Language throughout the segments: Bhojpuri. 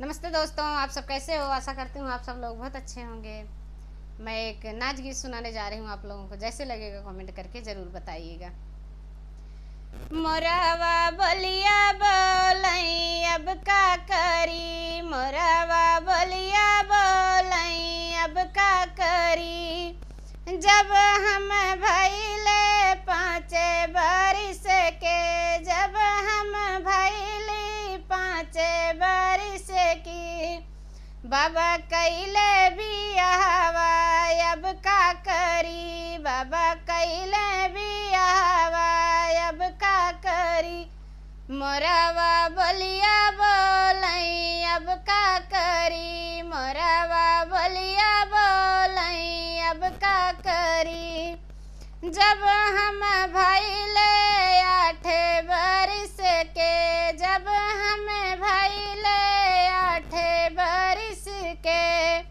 नमस्ते दोस्तों, आप सब कैसे हो। आशा करती हूँ आप सब लोग बहुत अच्छे होंगे। मैं एक नाच गीत सुनाने जा रही हूँ आप लोगों को। जैसे लगेगा कमेंट करके ज़रूर बताइएगा। मोरावा बोलिया बोलई अब का करी, मोरावा बोलिया बोलई अब का करी। जब हम भइले 5 बरिस के, जब हम भइली 5 बरिस की, बाबा कैले बियाहवा अब का करी, बाबा कैले बियाहवा अब का करी। मोरावा बोलिया बोलई अब का करी, मोरावा बोलिया बोलई अब का करी। जब हम भइले 8 बरिस के, जब हम भइले 8 बरिस के,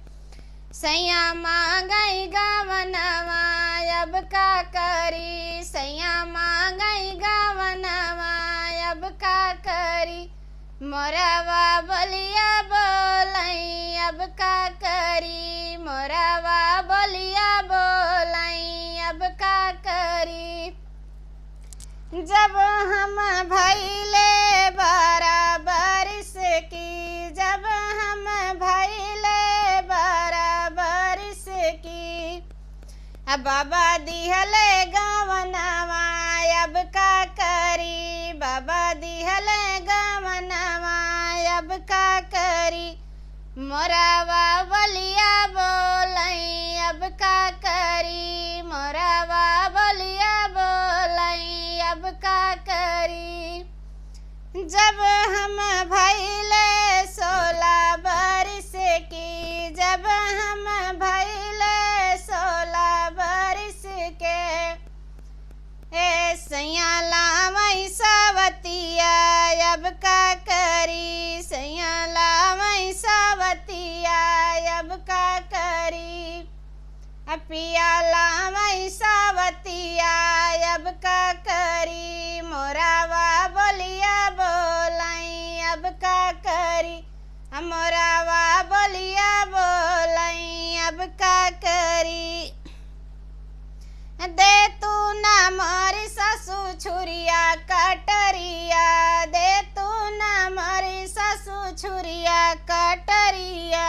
सैया मांगई गवनवा अब का करी, सैया मांगई गवनवा अब का करी। मोरावा बोलिया बोलई अब का करी, मोरावा बोलिया बोलई अब का करी। जब हम भइले 12 बरिस की, जब हम भइले 12 बरिस की, बाबा दिहले गवनवा अब का करी, बाबा दिहले गवनवा अब का करी। मोरावा बोलिया बोलई अब का करी, मोरावा बोलिया बोलई अब का करी। जब हम भइले 16 बरिस की, जब हम भइले 16 बरिस के, सैया लावई सवतिया अब का करी, सैया लावई सवतिया अब का करी। पिया लावई सवतिया अब का करी, मोरावा बोलिया बोलई अब का करी, मोरावा बोलिया बोलई अब का करी। दे तू ना मोरी सासू छुरिया कटरिया, दे तू ना मोरी सासू छुरिया कटरिया,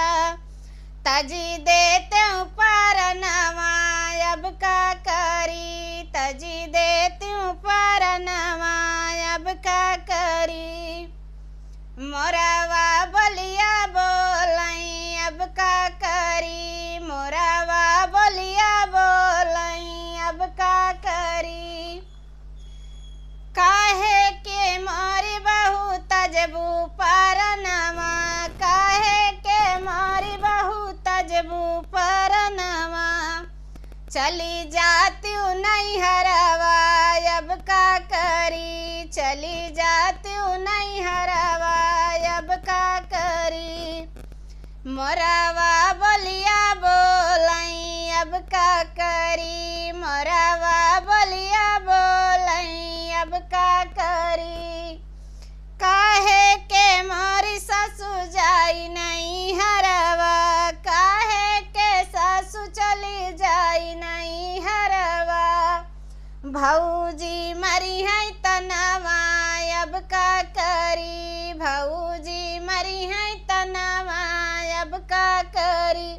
तजी देते परनवा अब का करी, तजी देती परनवा अब का करी। मोरावा बोलिया बोलई अब का करी, मोरावा बोलिया बोलई अब का करी। काहे के मोरी बहू तजबू परनवा, काहे के मोरी बहू तजबू परनवा, चली जाती नैहरवा अब का करी, चली जाती नैहरवा अब का करी। मोरावा बोलिया बोलई अब का करी, मोरावा बोलिया बोलई अब का करी। काहे के मोरी सासू जाई नैहरवा, काहे के सासू चली जाई नैहरवा, भौजी मरी है तनवा अब का करी, भौजी मरी है तनवा अब का करी।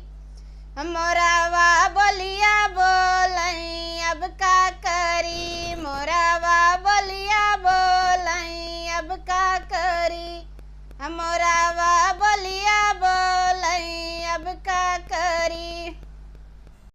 मोरावा बोलिया बोलई अब का करी, मोरावा बोलिया बोलई अब का करी। मोरा